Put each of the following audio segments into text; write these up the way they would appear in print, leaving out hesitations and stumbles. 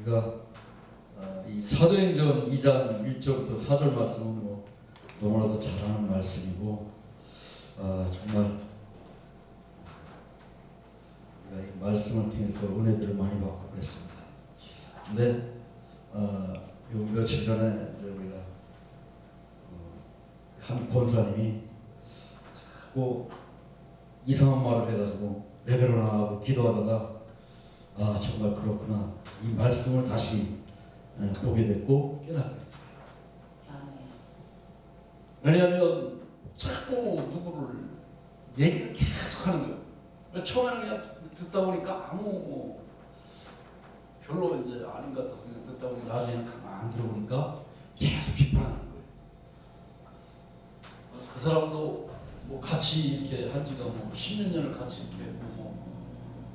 우리가 이 사도행전 2장 1절부터 4절 말씀은 뭐 너무나도 잘 아는 말씀이고 정말 우리가 이 말씀을 통해서 은혜들을 많이 받고 그랬습니다. 근데 요 며칠 전에 이제 우리가 한 권사님이 자꾸 이상한 말을 해가지고 레벨을 나가고 기도하다가 정말 그렇구나, 이 말씀을 다시 보게 됐고 깨닫게 됐어요. 왜냐하면 자꾸 누구를 얘기를 계속 하는 거예요. 처음에는 그냥 듣다 보니까 아무 별로 이제 아닌 것 같아서 그냥 듣다 보니까 나중에는 가만 들어보니까 계속 비판하는 거예요. 그 사람도 뭐 같이 이렇게 한 지가 뭐 10몇 년을 같이 이렇게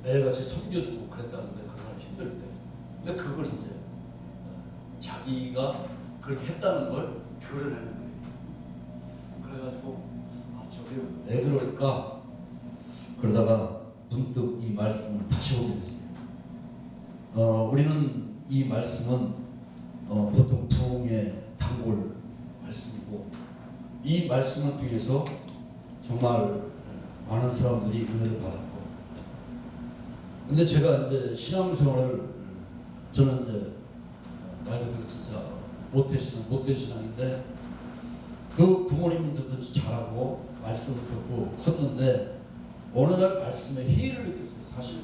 매일같이 섬겨주고 그랬다는데 그 사람 힘들 때. 근데 그걸 이제 자기가 그렇게 했다는 걸 드러내는 거예요. 그래가지고 저게 왜 그럴까? 그러다가 문득 이 말씀을 다시 보게 됐어요. 우리는 이 말씀은 보통 부흥의 단골 말씀이고, 이 말씀을 통해서 정말 많은 사람들이 은혜를 받았고, 근데 제가 이제 신앙생활을, 저는 이제 말 그대로 진짜 못된 신앙인데, 그 부모님들도 잘하고 말씀을 듣고 컸는데 어느 날 말씀에 희를 느꼈어요, 사실.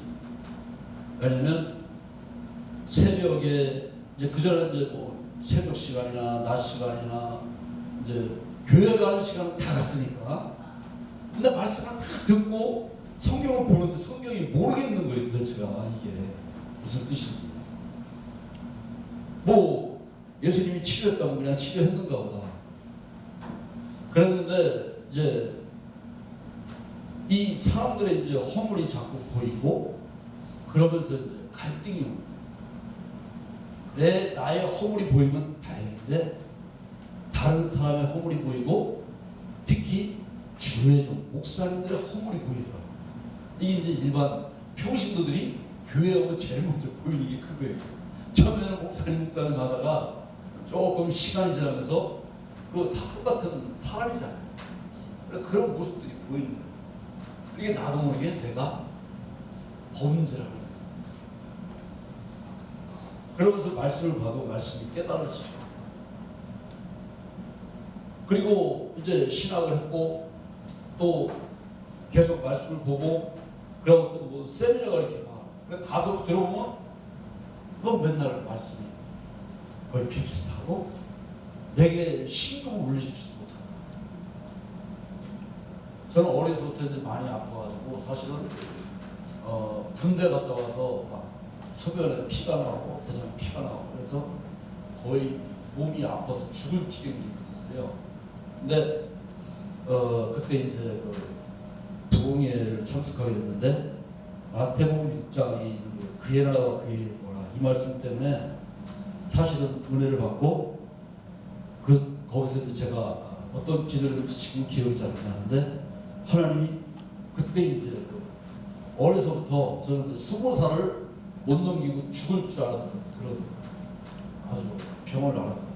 왜냐면 새벽에 이제 그전에 이제 뭐 새벽 시간이나 낮 시간이나 이제 교회 가는 시간은 다 갔으니까, 근데 말씀을 다 듣고 성경을 보는데 성경이 모르겠는 거예요, 도대체가 이게 무슨 뜻인지. 뭐 예수님이 치료했다면 그냥 치료했는가 보다 그랬는데, 이제 이 사람들의 이제 허물이 자꾸 보이고 그러면서 이제 갈등이 오고, 나의 허물이 보이면 다행인데 다른 사람의 허물이 보이고, 특히 주의 종 목사님들의 허물이 보이더라고요. 이게 이제 일반 평신도들이 교회 오면 제일 먼저 보이는 게 그거예요. 처음에는 목사님 하다가 조금 시간이 지나면서 그거 다 똑같은 사람이잖아요. 그런 모습들이 보이는 거예요. 이게 나도 모르게 내가 범죄라는 거예요. 그러면서 말씀을 봐도 말씀이 깨달아지죠. 그리고 이제 신학을 했고 또 계속 말씀을 보고, 그리고 또 뭐 세미나가 이렇게 막, 그래 가서 들어보면 뭐 맨날 말씀이 거의 비슷하고 내게 신금을 울려주지도 못하고. 저는 어려서부터 이제 많이 아파가지고 사실은 군대 갔다 와서 막 소변에 피가 나고 대장에 피가 나고 그래서 거의 몸이 아파서 죽을 지경이 있었어요. 근데 그때 이제 부흥회를 참석하게 됐는데, 마태복음 6장에 있는 그의 나라와 그의 일을 보라, 이 말씀 때문에 사실은 은혜를 받고, 거기서 이제 제가 어떤 기도를 했는지 지금 기억이 잘 안 나는데, 하나님이 그때 이제 어려서부터 저는 이제 20살을 못 넘기고 죽을 줄 알았던 그런 아주 병을 앓았거든요.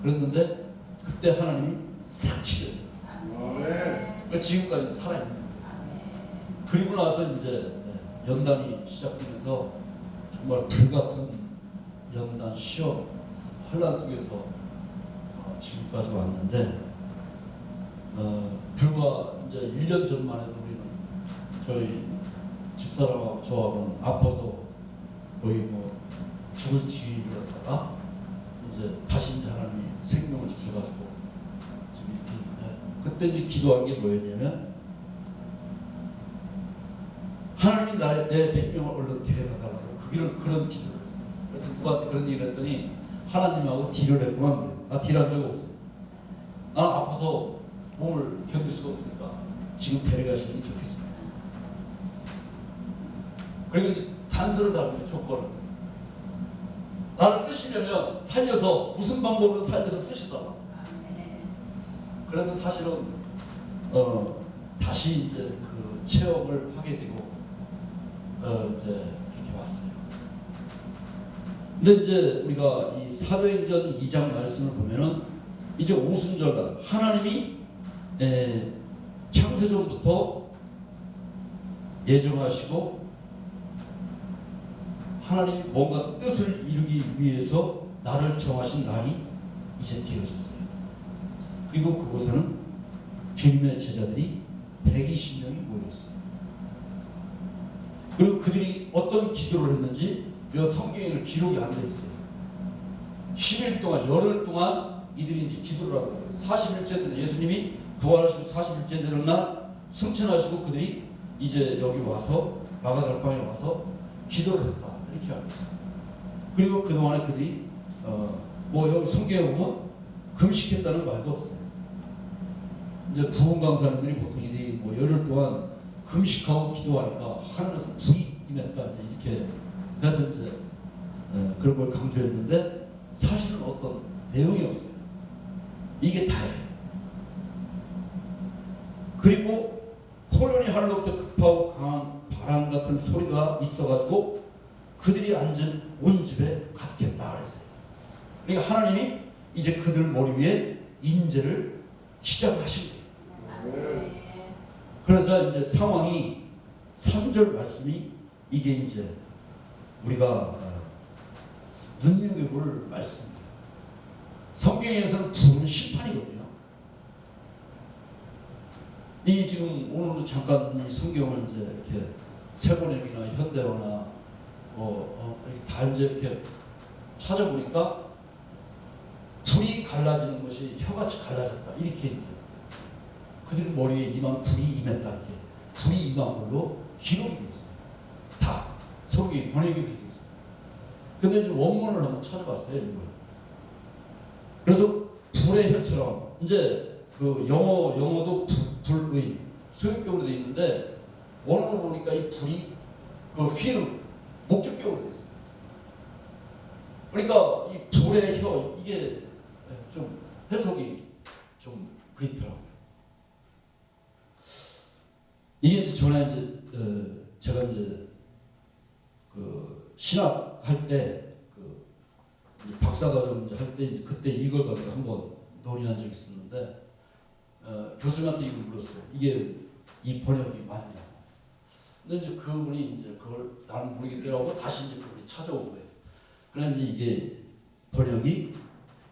그랬는데 그때 하나님이 싹 치셨어요. 지금까지 살아있는 거예요. 그리고 나서 이제 연단이 시작되면서 정말 불같은 연단, 시험, 환란 속에서 지금까지 왔는데, 불과 이제 1년 전만 해도 우리는 저희 집사람하고 저하고는 아파서 거의 뭐 죽을 지경이었다가 이제 다시 이제 하나님이 생명을 주셔가지고 지금 이렇게 있는데, 그때 이제 기도한 게 뭐였냐면, 하나님 내 생명을 얼른 데려가달라고 그런 기도를 했어요. 그래서 누구한테 그런 얘기를 했더니 하나님하고 딜을 했구만. 나 딜한 적 없어요. 난 아파서 몸을 견딜 수가 없으니까 지금 데려가시는 게 좋겠어요. 그리고 이제 단서를 달고 조건을, 나를 쓰시려면 살려서 무슨 방법으로 살려서 쓰시더라. 그래서 사실은 다시 이제 그 체험을 하게 되고 이제 이렇게 왔어요. 근데 이제 우리가 이 사도행전 2장 말씀을 보면은 이제 오순절날 하나님이 창세전부터 예정하시고 하나님이 뭔가 뜻을 이루기 위해서 날을 정하신 날이 이제 되어졌어요. 그리고 그곳에는 주님의 제자들이 120명이 모였어요. 그리고 그들이 어떤 기도를 했는지 이 성경에는 기록이 안 돼 있어요. 10일 동안, 열흘 동안 이들이 이제 기도를 하고 40일째 되는 예수님이 부활하시고 40일째 되는 날 승천하시고 그들이 이제 여기 와서 마가달방에 와서 기도를 했다. 이렇게 알고 있어요. 그리고 그동안에 그들이 뭐 여기 성경에 보면 금식했다는 말도 없어요. 이제 부흥 강사님들이 보통 이들이 뭐 열흘 동안 금식하고 기도하니까 하늘에서 불이 임했다 이제 이렇게 그래서 이제 그런 걸 강조했는데 사실은 어떤 내용이 없어요. 이게 다예요. 그리고 호련히 하늘로부터 급하고 강한 바람 같은 소리가 있어가지고 그들이 앉은 온 집에 갖겠다 그랬어요. 그러니까 하나님이 이제 그들 머리 위에 임재를 시작하신 거예요. 그래서 이제 상황이 3절 말씀이 이게 이제 우리가 눈여겨볼 말씀입니다. 성경에서는 불은 심판이거든요. 이 지금 오늘도 잠깐 이 성경을 이제 이렇게 세번역이나 현대어나 다 이제 이렇게 찾아보니까 불이 갈라지는 것이 혀같이 갈라졌다 이렇게 이제 그들 머리에 임한 불이 임했다 이렇게 불이 임한 걸로 기록이 되어 있어요. 다 성경이 번역이 되어 있어요. 근데 이제 원문을 한번 찾아봤어요 이걸. 그래서 불의 혀처럼 이제 그 영어도 불의 소유격으로 되어 있는데 원어로 보니까 이 불이 그 휘는 목적격으로 되어 있어요. 그러니까 이 불의 혀 이게 좀 해석이 좀 그렇더라고요. 이게 이제 전에 이제 제가 이제 그 신학할 때 그 박사과정 이제 할 때 이제 그때 이걸 가지고 한번 논의한 적이 있었는데 교수님한테 이걸 물었어요. 이게 이 번역이 맞냐? 근데 이제 그분이 이제 그걸 나는 모르겠더라고 다시 이제 그분이 찾아온 거예요. 그래서 이게 번역이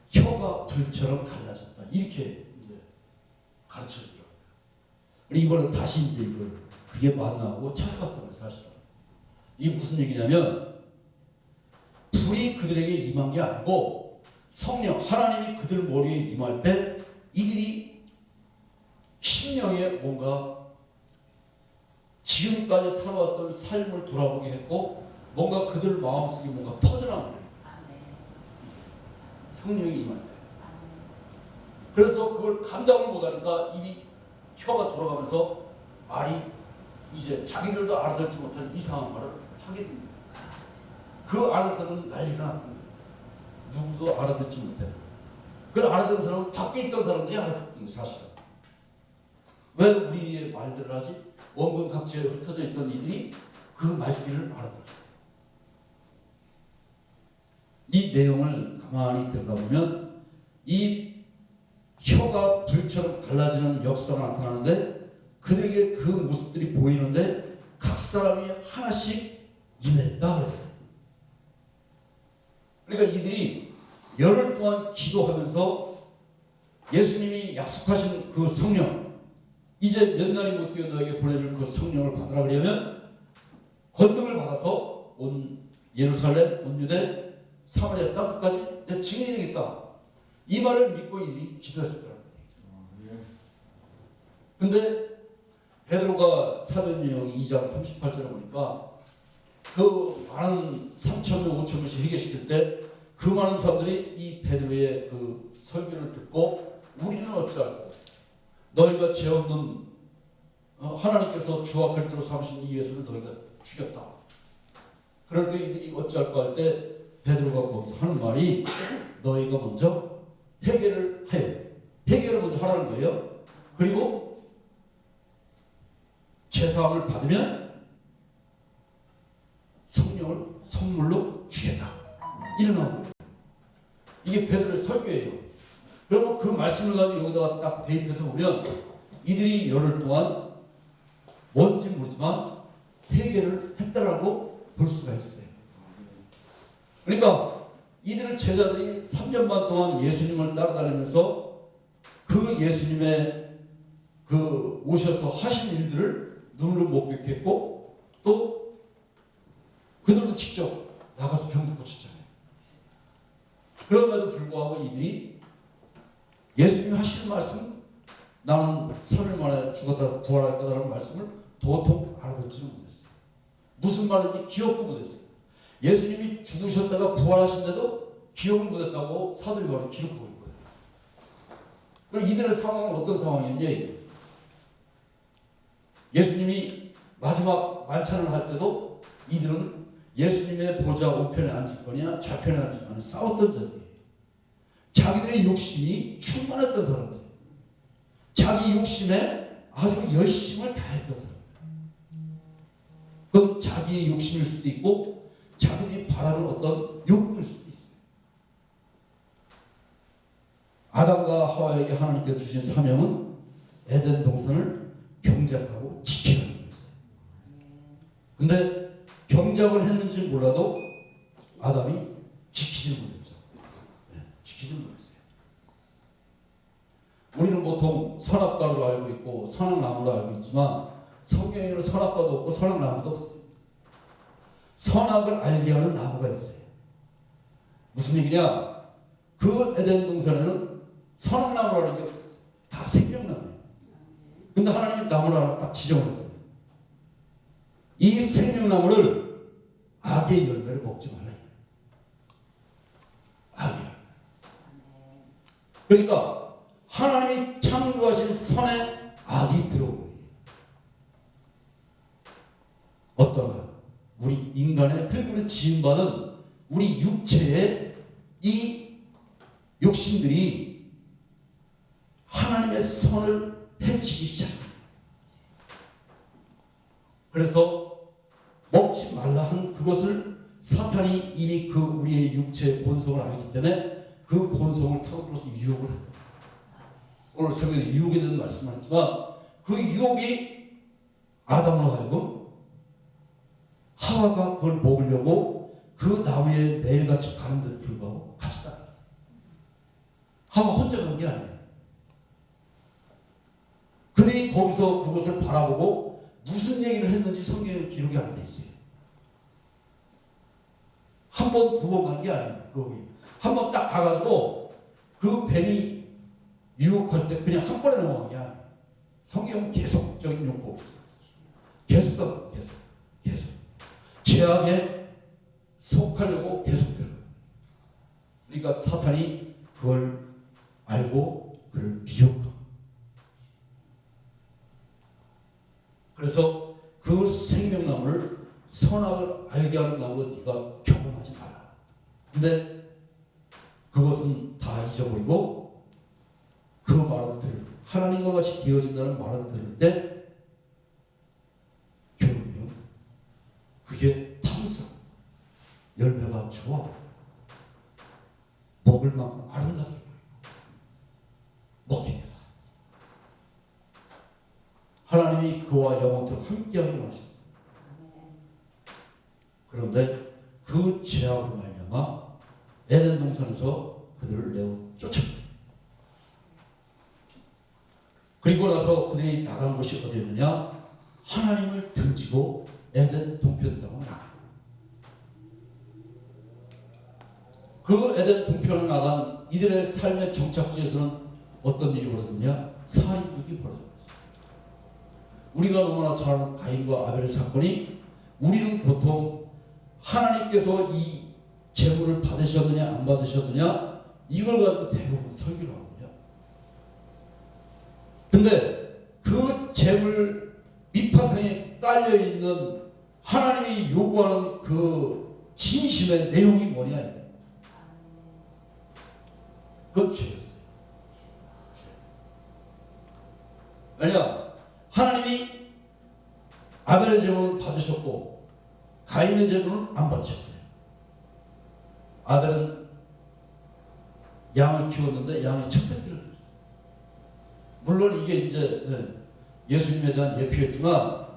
혀가 불처럼 갈라졌다 이렇게 이제 가르쳐 주더라고요. 이번에 다시 이제 이걸 그게 맞나고 찾아봤던 거예요. 사실은 이게 무슨 얘기냐면 불이 그들에게 임한 게 아니고 성령 하나님이 그들 머리에 임할 때 이들이 심령에 뭔가 지금까지 살아왔던 삶을 돌아보게 했고 뭔가 그들 마음속에 뭔가 터져나온 거예요. 성령이 임할 때. 그래서 그걸 감당을 못하니까 입이 혀가 돌아가면서 말이 이제 자기들도 알아듣지 못하는 이상한 말을 하게 됩니다. 그 안에서는 난리가 났던 거예요. 누구도 알아듣지 못해요. 그걸 알아듣는 사람은 밖에 있던 사람들이 알아듣는 거예요. 사실은. 왜 우리의 말들을 하지? 원근 각지에 흩어져 있던 이들이 그 말귀를 알아들었어요. 이 내용을 가만히 들여다보면 이 혀가 불처럼 갈라지는 역사가 나타나는데 그들에게 그 모습들이 보이는데 각 사람이 하나씩 임했다 그랬어요. 그러니까 이들이 열흘 동안 기도하면서 예수님이 약속하신 그 성령 이제 몇 날이 못 되어 너에게 보내줄 그 성령을 받으라 그러면 권능을 받아서 온 예루살렘, 온 유대, 사마리아 땅 끝까지 내 증인이 되겠다. 이 말을 믿고 이들이 기도했을 거라는 얘기죠. 근데 베드로가 사도행전 2장 38절에 보니까 그 많은 3,000명, 5,000명씩 회개시킬 때 그 많은 사람들이 이 베드로의 그 설교를 듣고 우리는 어찌할꼬 너희가 죄 없는 하나님께서 주와 그리스도로 삼으신 이 예수를 너희가 죽였다. 그럴 때 이들이 어찌할까 할 때 베드로가 거기서 하는 말이 너희가 먼저 회개를 하여 회개를 먼저 하라는 거예요. 그리고 제사함을 받으면 성령을 선물로 주겠다. 일어나는 거예요. 이게 베드로의 설교예요. 그러면 그 말씀을 가지고 여기다가 딱 대입해서 보면 이들이 열흘 동안 뭔지 모르지만 회개를 했다라고 볼 수가 있어요. 그러니까 이들 제자들이 3년 반 동안 예수님을 따라다니면서 그 예수님의 그 오셔서 하신 일들을 눈으로 목격했고 또 그들도 직접 나가서 병도 고쳤잖아요. 그럼에도 불구하고 이들이 예수님이 하시는 말씀, 나는 3일 만에 죽었다 부활할 거다라는 말씀을 도통 알아듣지는 못했어요. 무슨 말인지 기억도 못했어요. 예수님이 죽으셨다가 부활하신데도 기억을 못했다고 사도행전에 기록하고 있는 거예요. 그럼 이들의 상황은 어떤 상황이었냐? 예수님이 마지막 만찬을 할 때도 이들은 예수님의 보좌 우편에 앉을 거냐 좌편에 앉을 거냐 싸웠던 자들이에요. 자기들의 욕심이 충만했던 사람들, 자기 욕심에 아주 열심을 다했던 사람들. 그건 자기의 욕심일 수도 있고 자기들이 바라는 어떤 욕구일 수도 있어요. 아담과 하와에게 하나님께서 주신 사명은 에덴 동산을 경작하고 지키는 거였어요. 근데 경작을 했는지 몰라도 아담이 지키지 못했죠. 지키지 못했어요. 우리는 보통 선악과로 알고 있고 선악나무로 알고 있지만 성경에는 선악과도 없고 선악나무도 없어요. 선악을 알게 하는 나무가 있어요. 무슨 얘기냐? 그 에덴 동산에는 선악나무라는 게 없었어요. 다 생명나무예요. 근데 하나님이 나무를 하나 딱 지정했어요. 이 생명나무를 악의 열매를 먹지 말라. 악의 열매. 그러니까 하나님이 창조하신 선에 악이 들어온 거예요. 어떤 악? 우리 인간의 흙으로 지음받은 우리 육체의 이 욕심들이 하나님의 선을 해치기 시작합니다. 그래서 먹지 말라 한 그것을 사탄이 이미 그 우리의 육체의 본성을 알기 때문에 그 본성을 타고들어서 유혹을 한다. 오늘 새벽에 유혹에 대한 말씀을 했지만 그 유혹이 아담으로 하여금 하와가 그걸 먹으려고 그 나무에 매일같이 가는데도 불구하고 같이 따라갔어요. 하와 혼자 간 게 아니에요. 그들이 거기서 그것을 바라보고 무슨 얘기를 했는지 성경에 기록이 안 돼 있어요. 한 번, 두 번 간 게 아니에요. 거기 한 번 딱 가가지고 그 뱀이 유혹할 때 그냥 한 번에 넘어간 게 아니에요. 성경은 계속적인 용법이 있어요. 계속 가고 계속 죄악에 속하려고 계속 들어요. 그러니까 사탄이 그걸 알고 그를 미혹합니다. 그래서 그 생명나무를 선악을 알게 하는 나무로 네가 경험하지 말라. 근데 그것은 다 잊어버리고 그 말을 들을 하나님과 같이 되어진다는 말을 들을 때 결국에는 그게 탐스러워. 열매가 좋아. 먹을 만큼 아름답게 먹게 됐어. 하나님이 그와 영원토록 함께하기로 하셨어. 그런데 그 죄악으로 말미암아 에덴 동산에서 그들을 내어 쫓아버려. 그리고 나서 그들이 나간 곳이 어디였느냐? 하나님을 등지고 에덴 동편 땅으로 나가. 그 에덴 동편으로 나간 이들의 삶의 정착지에서는 어떤 일이 벌어졌느냐? 살인극이 벌어졌어요. 우리가 너무나 잘 아는 가인과 아벨의 사건이 우리는 보통 하나님께서 이 재물을 받으셨느냐 안 받으셨느냐 이걸 가지고 대부분 설교를 하거든요. 근데 그 재물 밑바탕에 깔려있는 하나님이 요구하는 그 진심의 내용이 뭐냐 이게. 그건 죄였어요. 왜냐? 하나님이 아벨의 제물은 받으셨고 가인의 제물은 안 받으셨어요. 아벨은 양을 키웠는데 양의 첫 새끼를 드렸어요. 물론 이게 이제 예수님에 대한 예표였지만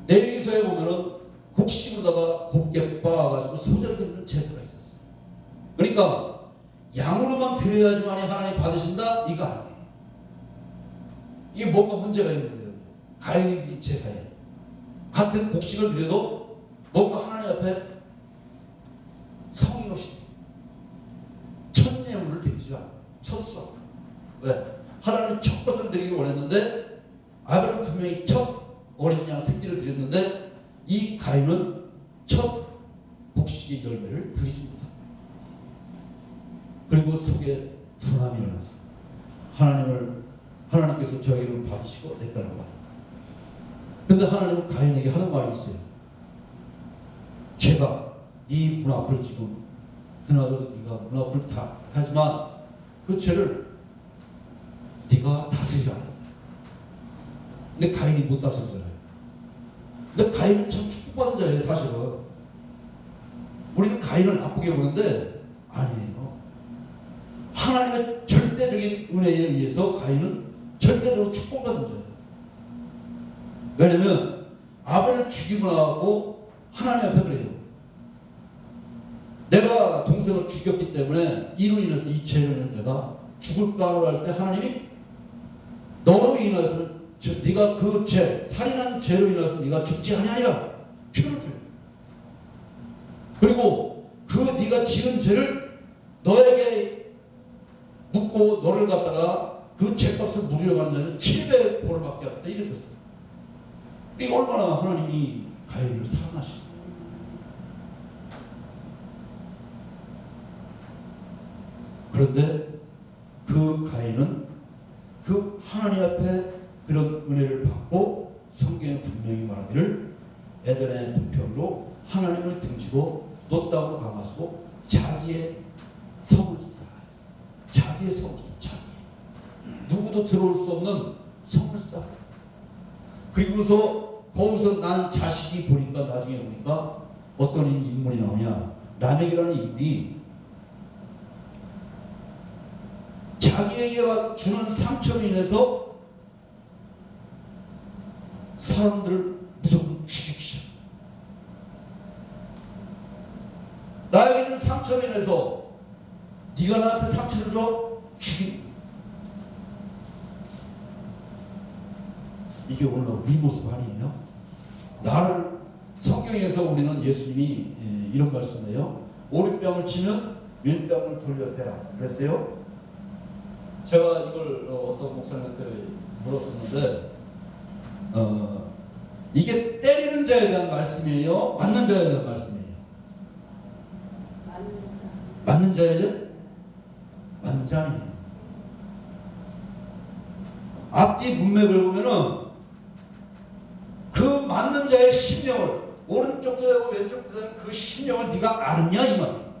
레위기서에 보면은 곡식으로다가 곱게 빻아가지고 소재를 드리는 제사가 있었어요. 그러니까 양으로만 드려야지만 하나님 받으신다? 이거 아니에요. 이게 뭔가 문제가 있는 거예요. 가인이 제사에 같은 곡식을 드려도 뭔가 하나님 앞에 성의 없이 첫 예물을 드리지 않아요. 첫수. 왜? 하나님은 첫 것을 드리기를 원했는데 아벨은 분명히 첫 어린 양 새끼를 드렸는데 이 가인은 첫 곡식의 열매를 드리지 못합니다. 그리고 속에 분함이 일어났어요. 하나님께서 저에게를 받으시고 내 거라고 받을까. 근데 하나님은 가인에게 하는 말이 있어요. 제가 네 분앞을 지금 드나들고 네가 분앞을 다 하지만 그 죄를 네가 다스리지 않았어요. 근데 가인이 못 다스렸어요. 근데 가인은 참 축복받은 자예요. 사실은 우리는 가인을 나쁘게 보는데 아니에요. 하나님의 절대적인 은혜에 의해서 가인은 절대적으로 축복받은 자예요. 왜냐면 아벨을 죽이고 나고 하나님 앞에 그래요. 내가 동생을 죽였기 때문에 이로 인해서 이 죄는 내가 죽을까 할 때 하나님이 너로 인해서 네가 그 죄, 살인한 죄로 인해서 네가 죽지 아니하리라 표를 줘요. 그리고 그 네가 지은 죄를 너에게 묻고 너를 갖다가 그 죄값을 물으려고 하는 자는 7배의 벌을 받게 하겠다 이렇게 했어요. 이게 얼마나 하나님이 가인을 사랑하시고. 그런데 그 가인은 그 하나님 앞에 그런 은혜를 받고 성경에 분명히 말하기를 에덴의 동편으로 하나님을 등지고 또 땅으로 가가지고 자기의 성을 쌓아요. 자기의 성을 쌓아요. 자기. 누구도 들어올 수 없는 성을 쌓아요. 그리고서 거기서 난 자식이 보니까 나중에 보니까 어떤 인물이 나오냐. 라멕이라는 인물이 자기에게 주는 상처로 인해서 사람들을 무조건 죽이기 시작. 나에게 주는 상처로 인해서 네가 나한테 상처를 줘? 죽인. 이게 오늘 우리 모습 아니에요? 나를 성경에서 우리는 예수님이 이런 말씀이에요. 오른뺨을 치면 왼뺨을 돌려대라 그랬어요. 제가 이걸 어떤 목사님한테 물었었는데 이게 때리는 자에 대한 말씀이에요? 맞는 자에 대한 말씀이에요? 맞는 자이죠? 맞는 자 아니에요. 앞뒤 문맥을 보면은 그 맞는 자의 심령을 오른쪽도 되고 왼쪽도 되는 그 심령을 네가 아느냐 이 말이에요.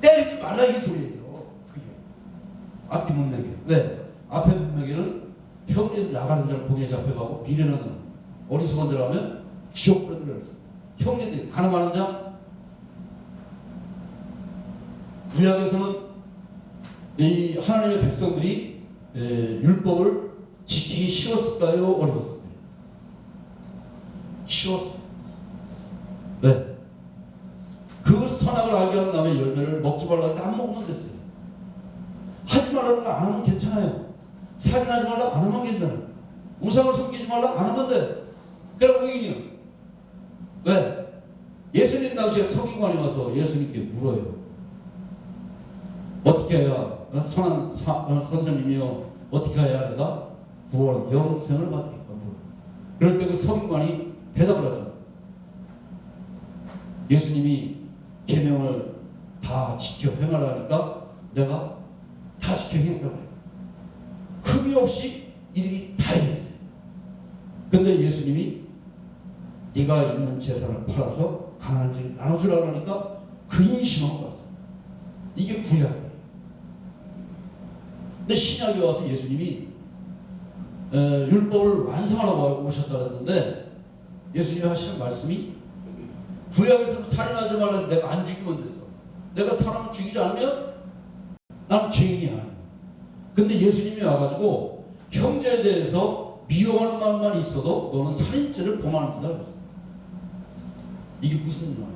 때리지 말라 이 소리예요. 그게 앞뒤 문맥이에요. 왜? 앞에 문맥에는 형제들 나가는 자를 공에 잡혀가고 미련하는 어리석은 자를 하면 지옥 불에 들어있어요. 형제들이 가늠하는 자. 구약에서는 이 하나님의 백성들이 율법을 지키기 쉬웠을까요? 어려웠을까요? 쉬웠어요. 네. 그 선악을 알게 한 다음에 열매를 먹지 말라고 할 때 안 먹으면 됐어요. 하지 말라고 안 하면 괜찮아요. 살인하지 말라고 안 하면 괜찮아요. 우상을 섬기지 말라고 안 하면 돼. 그럼 의인이요. 왜? 예수님 당시에 서기관이 와서 예수님께 물어요. 어떻게 해야 선한 선생님이요 어떻게 해야 내가 구원 영생을 받으니까 물어. 그럴 때 그 서기관이 대답을 하잖아. 예수님이 계명을 다 지켜 행하라니까 내가 다 지켜 행했다고 해요. 흠이 없이 이들이 다 행했어요. 근데 예수님이 네가 있는 재산을 팔아서 가난한 자에게 나눠주라고 하니까 그 인심하고 갔어요. 이게 구약이에요. 근데 신약에 와서 예수님이 율법을 완성하라고 오셨다 그랬는데 예수님이 하시는 말씀이 구약에서는 살인하지 말라 해서 내가 안 죽이면 됐어. 내가 사람을 죽이지 않으면 나는 죄인이 아니야. 근데 예수님이 와가지고 형제에 대해서 미워하는 마음만 있어도 너는 살인죄를 범하는다 그랬어. 이게 무슨 말이야?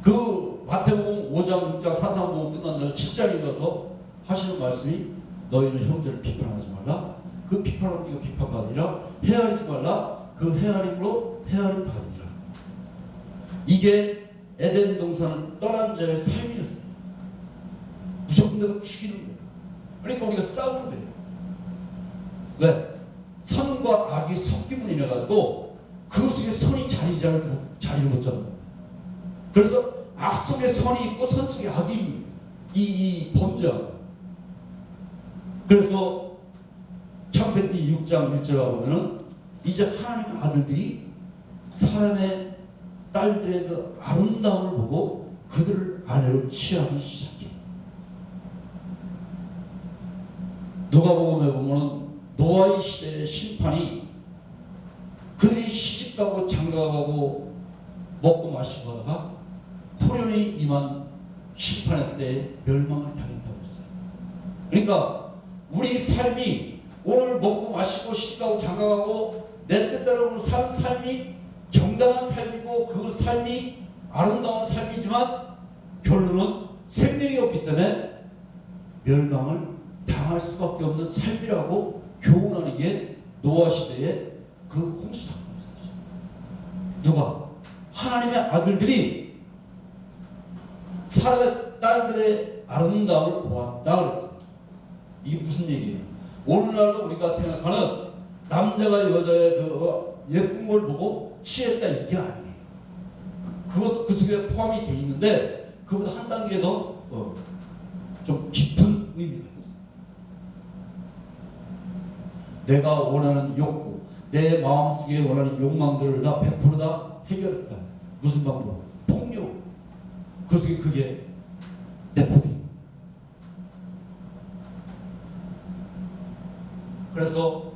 그 마태복음 5장, 6장, 4장 보고 끝난 다음에 7장에 가서 하시는 말씀이 너희는 형제를 비판하지 말라. 그 비판하는 네가 비판받으리라. 헤아리지 말라. 그 헤아림으로 헤아림 받으리라. 이게 에덴 동산을 떠난 자의 삶이었어요. 무조건 내가 죽이는 거예요. 그러니까 우리가 싸우는 거예요. 왜? 선과 악이 섞임으로 인해 가지고 그 속에 선이 자리를 못 잡는 거예요. 그래서 악 속에 선이 있고 선 속에 악이 있는 이 범죄. 그래서 창세기 6장 1절에 보면은 이제 하나님의 아들들이 사람의 딸들의 그 아름다움을 보고 그들을 아내로 취하기 시작해. 누가복음에 보면은 노아의 시대의 심판이 그들이 시집가고 장가가고 먹고 마시고 하다가 호련히 임한 심판의 때에 멸망을 당했다고 했어요. 그러니까 우리 삶이 오늘 먹고 마시고 시집가고 장가가고 내 뜻대로 사는 삶이 정당한 삶이고 그 삶이 아름다운 삶이지만 결론은 생명이 없기 때문에 멸망을 당할 수밖에 없는 삶이라고 교훈하는 게 노아 시대의 그 홍수 사건이었어요. 누가? 하나님의 아들들이 사람의 딸들의 아름다움을 보았다 그랬어요. 이게 무슨 얘기예요? 오늘날로 우리가 생각하는 남자가 여자의 그 예쁜 걸 보고 취했다 이게 아니에요. 그것도 그 속에 포함이 돼 있는데 그보다 한 단계 더 좀 깊은 의미가 있어요. 내가 원하는 욕구, 내 마음속에 원하는 욕망들을 다 100% 다 해결했다. 무슨 방법? 폭력. 그 속에 그게 내포돼. 그래서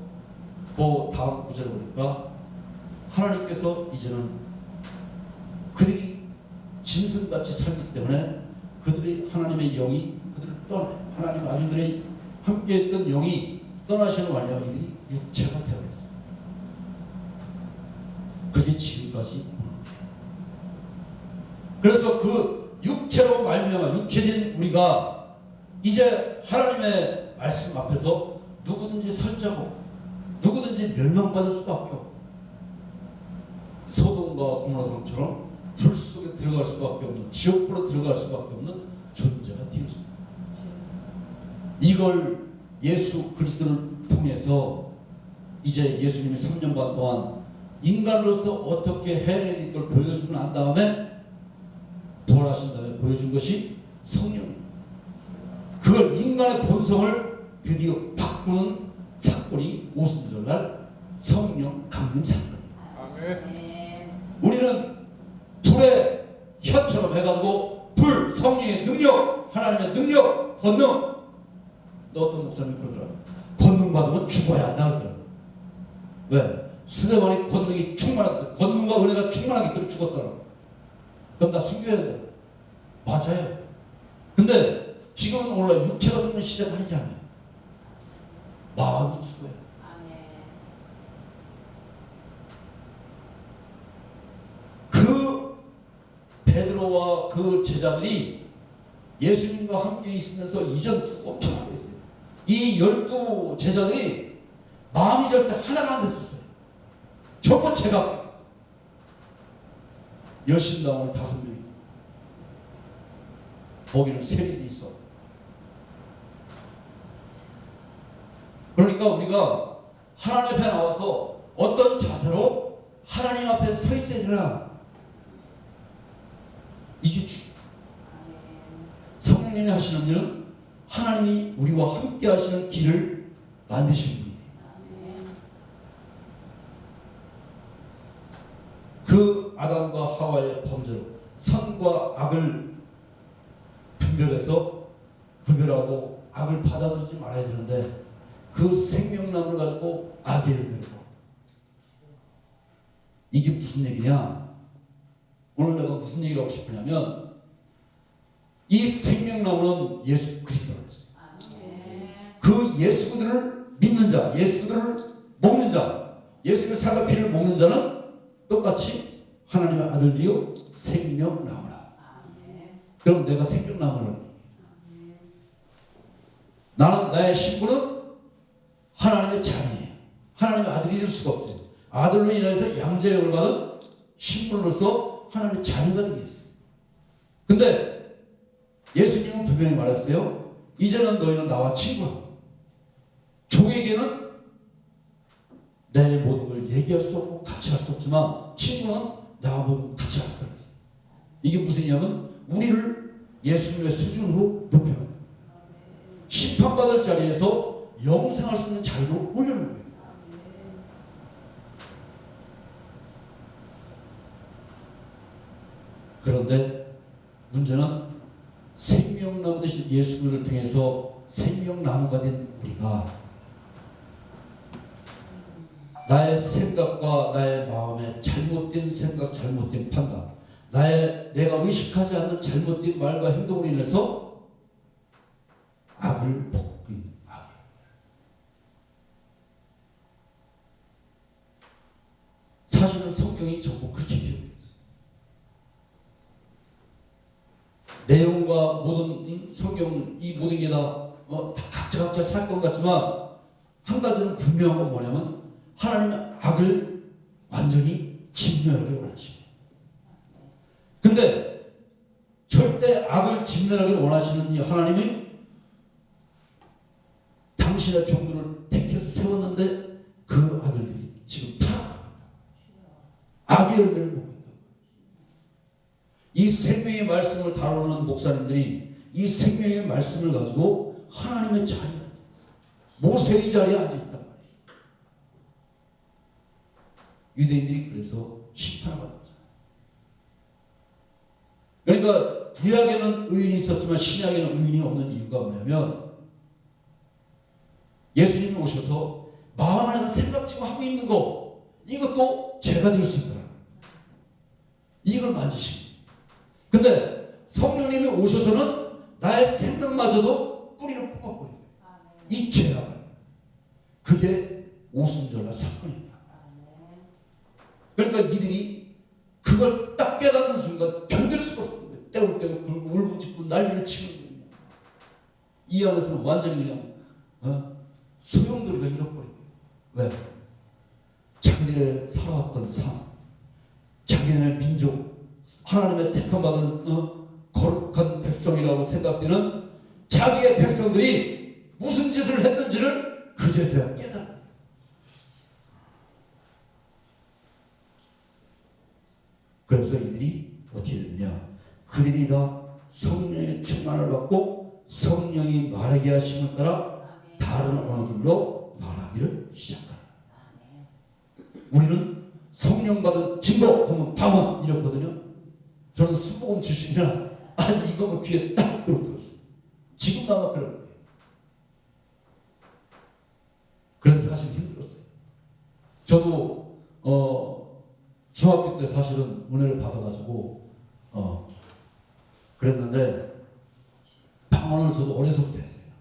그 다음 구절을 보니까 하나님께서 이제는 그들이 짐승같이 살기 때문에 그들이 하나님의 영이 그들을 떠나요. 하나님 아들들이 함께했던 영이 떠나시는 와냐 이들이 육체가 되어버렸어요. 그게 지금까지. 그래서 그 육체로 말미암아 육체된 우리가 이제 하나님의 말씀 앞에서 누구든지 설자고 누구든지 멸망받을 수밖에 없고 소돔과 고모라성처럼 불 속에 들어갈 수밖에 없는 지옥으로 들어갈 수밖에 없는 존재가 되었습니다. 이걸 예수 그리스도를 통해서 이제 예수님이 3년 반 동안 인간으로서 어떻게 해야 될 걸 보여주고 난 다음에 부활하신 다음에 보여준 것이 성령. 그걸 인간의 본성을 드디어 바꾸는 사건이 오순절날 성령 강림 사건이에요. 아멘. 우리는 불의 혀처럼 해가지고 불, 성령의 능력, 하나님의 능력, 권능. 또 어떤 목사님이 그러더라. 권능 받으면 죽어야 한다 그러더라. 왜? 스데반이 권능이 충만하다. 권능과 은혜가 충만하기 때문에 죽었더라고. 그럼 다 숨겨야 된다. 맞아요. 근데 지금은 원래 육체가 죽는 시대가 아니잖아요. 마음이 죽어요. 그 베드로와 그 제자들이 예수님과 함께 있으면서 이전투가 엄청나게 했어요. 이 12 제자들이 마음이 절대 하나가 안 됐었어요. 전부 제가 열심당원에 5명이 거기는 세력이 있어. 그러니까 우리가 하나님 앞에 나와서 어떤 자세로 하나님 앞에 서 있어야 되나? 이게 성령님이 하시는 일은 하나님이 우리와 함께 하시는 길을 만드시는 분이에요. 그 아담과 하와의 범죄로 선과 악을 분별하고 악을 받아들이지 말아야 되는데 그 생명나무를 가지고 악의 열매를 먹었다. 이게 무슨 얘기냐? 오늘 내가 무슨 얘기를 하고 싶으냐면 이 생명나무는 예수 그리스도라고 했어요. 그 예수 그들을 믿는 자, 예수 그들을 먹는 자, 예수님의 살과 피를 먹는 자는 똑같이 하나님의 아들이요 생명나무라. 그럼 내가 생명나무는 나는 나의 신분은 하나님의 자녀예요. 하나님의 아들이 될 수가 없어요. 아들로 인해서 양자역을 받은 신분으로서 하나님의 자녀가 되게 있어요. 근데 예수님은 분명히 말했어요. 이제는 너희는 나와 친구라. 종에게는 내 모든 걸 얘기할 수 없고 같이 할 수 없지만 친구는 나와 모든 걸 같이 할 수가 있어요. 이게 무슨 얘기냐면 우리를 예수님의 수준으로 높여간다. 심판받을 자리에서 영생할 수 있는 자리로 올려놓는 거예요. 그런데 문제는 생명나무 대신 예수를 통해서 생명나무가 된 우리가 나의 생각과 나의 마음에 잘못된 생각, 잘못된 판단, 내가 의식하지 않는 잘못된 말과 행동으로 인해서 악을 먹고 있는 악. 사실은 성경이 전부 그렇게 기록되어 있어요. 내용과 모든 성경 이 모든 게 다 각자 사건 같지만 한 가지는 분명한 건 뭐냐면 하나님의 악을 완전히 진멸하기를 원하시고, 근데 절대 악을 진멸하기를 원하시는 이 하나님이 당신의 종들을 택해서 세웠는데 그 아들들이 지금 타락하고 있다. 악의 열매를 먹고 있다. 이 생명의 말씀을 다루는 목사님들이 이 생명의 말씀을 가지고 하나님의 자리에, 모세의 자리에 앉아있단 말이에요. 유대인들이 그래서 심판을 받은 거잖아요. 그러니까 구약에는 의인이 있었지만 신약에는 의인이 없는 이유가 뭐냐면 예수님이 오셔서 마음 안에서 생각 지금 하고 있는 거 이것도 죄가 될 수 있더라. 이걸 만지시고, 근데 성령님이 오셔서는 나의 생각마저도 뿌리를 뽑아버려요. 이 죄악을. 그게 오순절날 사건입니다. 그러니까 이들이 그걸 딱 깨닫는 순간 견딜 수가 없어요. 떼굴떼굴 굴고 울부짖고 난리를 치는 거예요. 이 안에서는 완전히 그냥 소용돌이가 잃어버린 거예요. 왜? 자기들의 살아왔던 삶, 자기들의 민족, 하나님의 택함받은 거룩한 백성이라고 생각되는 자기의 백성들이 무슨 짓을 했는지를 그제서야 깨달아요. 그래서 이들이 어떻게 되느냐? 그들이 다 성령의 충만을 받고 성령이 말하게 하심을 따라 다른 언어들로 말하기를 시작한다. 우리는 성령 받은 증거 하면 방언 이랬거든요. 저는 순복음 출신이라 아직 이거만 귀에 딱 들었어요. 지금도 아마 그럴 거예요. 그래서 사실 힘들었어요. 저도 중학교 때 사실은 은혜를 받아가지고 그랬는데 방언을 저도 어려서부터 했어요.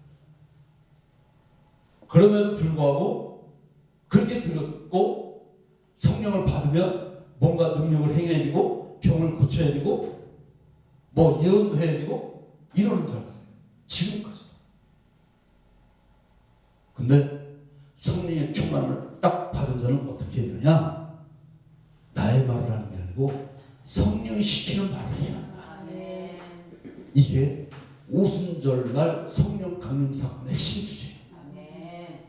그럼에도 불구하고 그렇게 들었고 성령을 받으면 뭔가 능력을 행해야 되고 병을 고쳐야 되고 뭐 예언도 해야 되고 이러는 줄 알았어요. 지금까지도. 근데 성령의 충만을 딱 받은 자는 어떻게 되느냐? 나의 말을 하는 게 아니고 성령이 시키는 말을 해야 한다. 이게 오순절날 성령 강림 사건의 핵심 주제예요.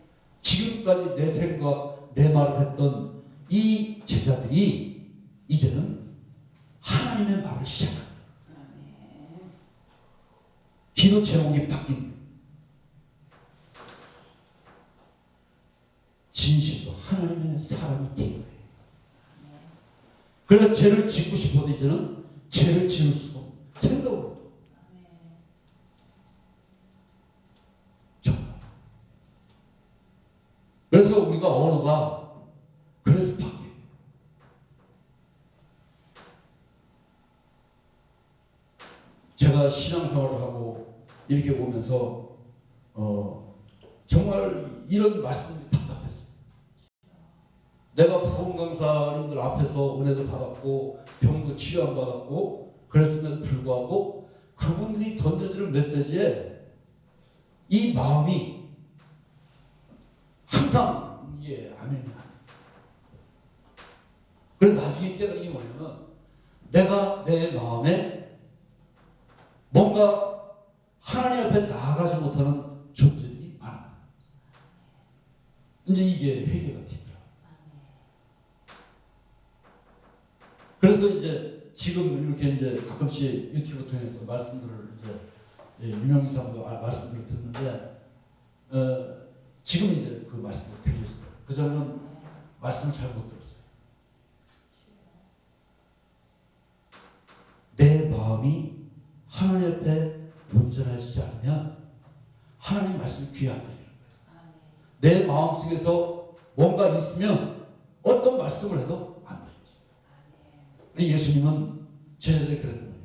지금까지 내 생각, 내 말을 했던 이 제자들이 이제는 하나님의 말을 시작합니다. 기도 제목이 바뀐 진실로 하나님의 사람이 된 거예요. 그래서 죄를 짓고 싶어도 이제는 죄를 지을 수가 없고 생각으로 정말. 그래서 우리가 언어가 그래서 바뀌어요. 제가 신앙생활을 하고 이렇게 보면서 정말 이런 말씀이 답답했어요. 내가 부흥 강사님들 앞에서 은혜도 받았고 병도 치료 안 받았고 그랬음에도 불구하고 그분들이 던져주는 메시지에 이 마음이 항상 이게 아멘이야. 그래서 나중에 깨달은 게 뭐냐면 내가 내 마음에 뭔가 하나님 앞에 나아가지 못하는 존재들이 많아. 이제 이게 회개가 되더라. 그래서 이제 지금 이렇게 이제 가끔씩 유튜브 통해서 말씀들을 이제 유명인사도 말씀들을 듣는데 지금 이제 그 말씀을 들으시더라고요. 그전에는 말씀을 잘 못 들었어요. 내 마음이 하나님 앞에 온전해지지 않으면 하나님 말씀이 귀에 안 들리는 거예요. 내 마음속에서 뭔가 있으면 어떤 말씀을 해도 안 들려요. 우리 예수님은 제자들이 그러는 거예요.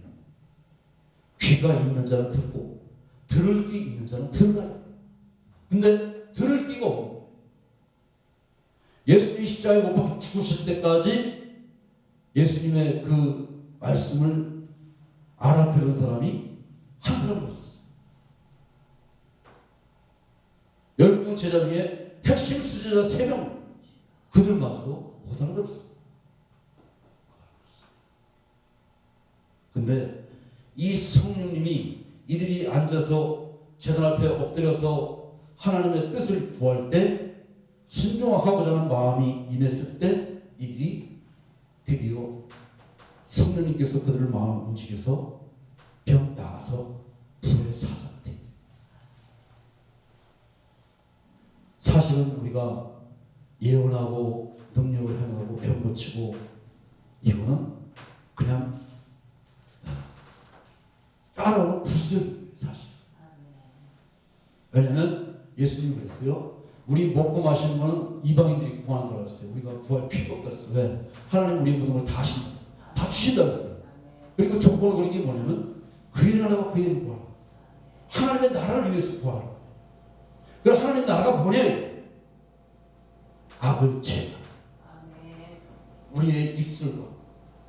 귀가 있는 자는 듣고 들을 귀 있는 자는 들으라. 근데 들을 귀가 없는 거예요. 예수님이 십자가에 못 박혀 죽으실 때까지 예수님의 그 말씀을 알아들은 사람이 한 사람도 없었어요. 12 제자 중에 핵심 수제자 3명 그들마저도 못 알아들었어요. 근데 이 성령님이 이들이 앉아서 제단 앞에 엎드려서 하나님의 뜻을 구할 때 순종하고자 하는 마음이 임했을 때 이들이 드디어 성령님께서 그들을 마음을 움직여서 병 나가서 불의 사자가 됩니다. 사실은 우리가 예언하고 능력을 행하고 병 고치고 이거는 그냥 따라오는 부수적인 사실. 왜냐하면 예수님이 그랬어요. 우리 먹고 마시는 거는 이방인들이 구하는 거라고 했어요. 우리가 구할 필요가 없다고 했어요. 왜? 하나님 우리의 모든 걸 다 하신다고 했어요. 다 주신다고 했어요. 그리고 조건을 걸린 게 뭐냐면 그의 나라와 그의 일을 구하라. 하나님의 나라를 위해서 구하라. 그래서 하나님 나라가 뭐냐? 악을 제거. 우리의 입술과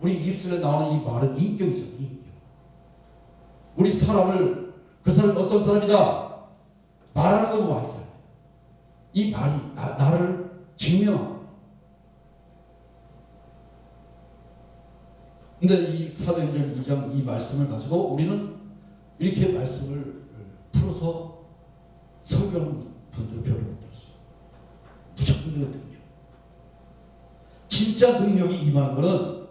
우리 입술에 나오는 이 말은 인격이죠. 인격. 우리 사람을 그 사람이 어떤 사람이다 말하는 거 말이잖아요. 이 말이 나를 증명합니다. 근데 이 사도행전 2장 이 말씀을 가지고 우리는 이렇게 말씀을 풀어서 설교하는 분들 별로 못 들었어요. 무조건 능력. 진짜 능력이 임하는 거는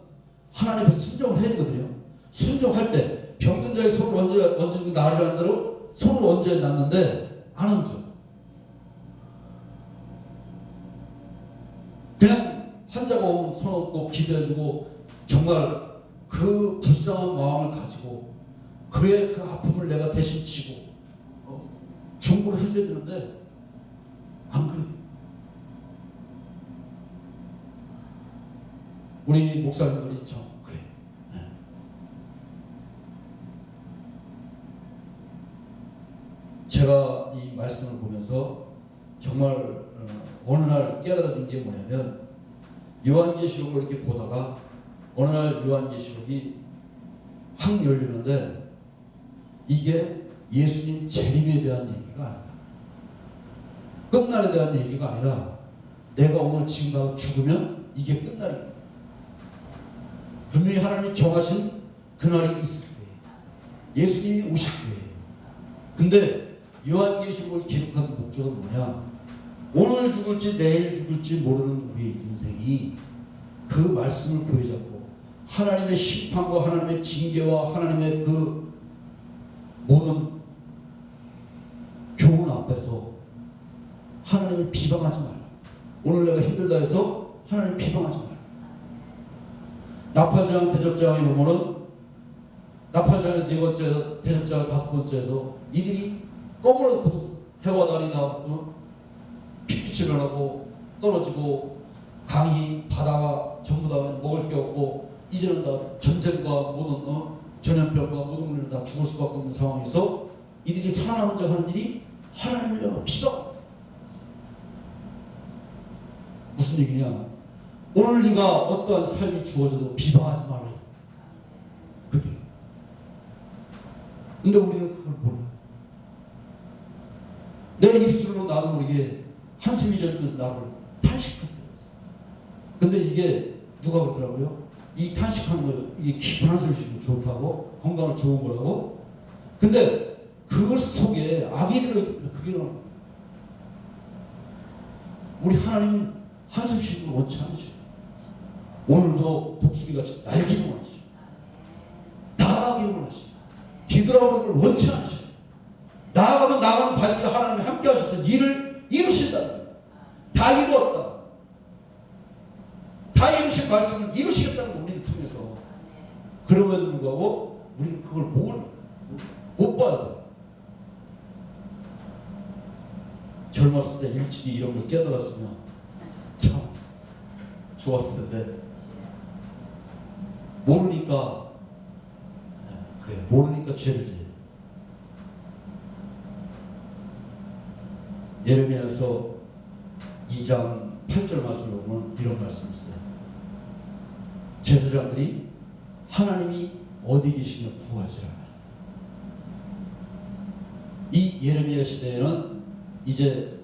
하나님 앞에 순종을 해야 되거든요. 순종할 때 병든 자의 손을 얹어주고 나으리라는 대로 손을 얹어 놨는데 안 얹어. 그냥 환자가 오면 손 얹고 기도해주고 정말 그 불쌍한 마음을 가지고 그의 그 아픔을 내가 대신 지고 중보를 해줘야 되는데 안 그래요. 우리 목사님들이 참 그래요. 네. 제가 이 말씀을 보면서 정말 어느 날 깨달아진 게 뭐냐면 요한계시록을 이렇게 보다가 어느 날 요한계시록이 확 열리는데 이게 예수님 재림에 대한 얘기가 아니라 끝날에 대한 얘기가 아니라 내가 오늘 지금 가서 죽으면 이게 끝날입니다. 분명히 하나님이 정하신 그날이 있을 거예요. 예수님이 오실 거예요. 근데 요한계시록을 기록한 목적은 뭐냐? 오늘 죽을지 내일 죽을지 모르는 우리의 인생이 그 말씀을 부여잡고 하나님의 심판과 하나님의 징계와 하나님의 그 모든 교훈 앞에서 하나님을 비방하지 말라. 오늘 내가 힘들다 해서 하나님 비방하지 말라. 나팔장 대접장에 보면은 나팔장의 4번째 대접장 5번째에서 이들이 떠물어서 해와 달이 나왔고 핏빛이 변하고 떨어지고 강이 바다가 전부 다 먹을 게 없고 이제는 다 전쟁과 모든 전염병과 모든 문제로 다 죽을 수밖에 없는 상황에서 이들이 살아남은 자 하는 일이 하나님을 향해 비방합니다. 무슨 얘기냐? 오늘 네가 어떠한 삶이 주어져도 비방하지 말아요. 그게. 근데 우리는 그걸 몰라. 내 입술로 나도 모르게 한숨이 젖으면서 나를 탄식하게 했어. 근데 이게 누가 그러더라고요? 이 탄식하는 거, 이게 깊은 한숨 쉬는 거 좋다고, 건강을 좋은 거라고. 근데 그것 속에 악이 들어있기 때문에 그게 우리 하나님은 한숨 쉬는 걸 원치 않으셔. 오늘도 독수리같이 날기를 원하시오. 나아가기를 원하시오. 뒤돌아보는 걸 원치 않으셔. 나아가면 나가는 발길 하나님이 함께 하셔서 일을 이루신다는 거예요. 다 이루었다. 다 이루신 말씀을 이루시겠다는 거 우리를 통해서. 그럼에도 불구하고 우리는 그걸 못 봐야 돼요. 젊었을 때 일찍이 이런 걸 깨달았으면 참 좋았을 텐데 모르니까 그래, 모르니까 죄를 지어요. 예레미야서 2장 8절 말씀을 보면 이런 말씀이 있어요. 제사장들이 하나님이 어디 계시냐 구하지 않아요. 이 예레미야 시대에는 이제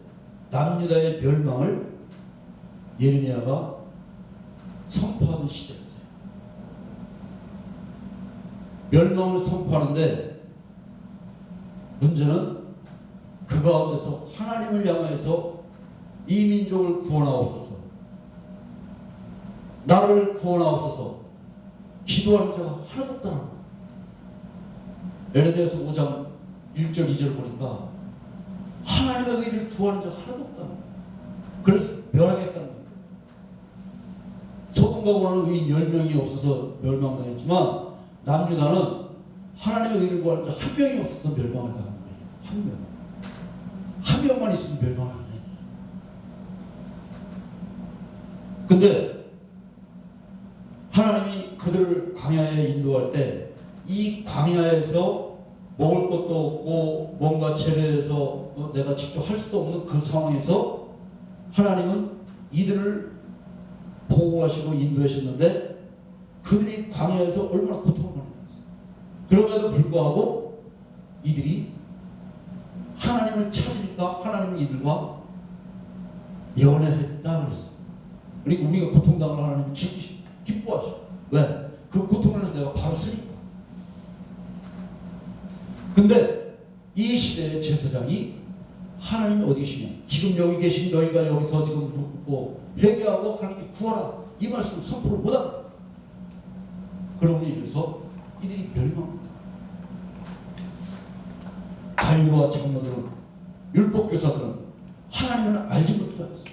남유다의 멸망을 예레미야가 선포하던 시대였어요. 멸망을 선포하는데 문제는 그 가운데서 하나님을 향해서 이 민족을 구원하옵소서, 나를 구원하옵소서 기도하는 자가 하나도 없다는 거예요. 에레미야서 5장 1절 2절 보니까 하나님의 의를 구하는 자가 하나도 없다는 거예요. 그래서 멸하겠다는 거예요. 소돔과 고모라는 의인 10명이 없어서 멸망당했지만 남유다는 하나님의 의를 구하는 자 한 명이 없어서 멸망을 당한 거예요. 한 명. 한 명만 있으면 멸망을 안 해. 근데 하나님이 그들을 광야에 인도할 때 이 광야에서 먹을 것도 없고 뭔가 재배해서 내가 직접 할 수도 없는 그 상황에서 하나님은 이들을 보호하시고 인도하셨는데 그들이 광야에서 얼마나 고통을 많이 받았어요. 그럼에도 불구하고 이들이 하나님을 찾으니까 하나님은 이들과 연애했다 그랬어. 그리고 우리가 고통당하는 하나님은 기뻐하셔. 왜? 그 고통에서 내가 바로 쓰니까. 근데 이 시대의 제사장이 하나님이 어디 계시냐? 지금 여기 계신 너희가 여기서 지금 묻고 회개하고 하나님께 구하라. 이 말씀을 선포를 못합니다. 그러므로 인해서 이들이 멸망합니다. 관리와 장로들은, 율법교사들은 하나님을 알지 못하였어요.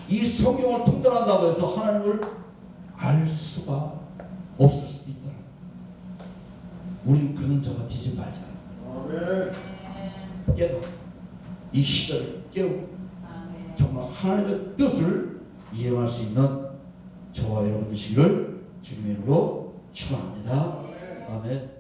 이 성경을 통달한다고 해서 하나님을 알 수가 없을 수도 있다. 우리는 그런 자가 되지 말자. 깨닫고 이 시대를 깨우고 정말 하나님의 뜻을 이해할 수 있는 저와 여러분 되시기를 주님의 이름으로 축원합니다. 아멘.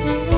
내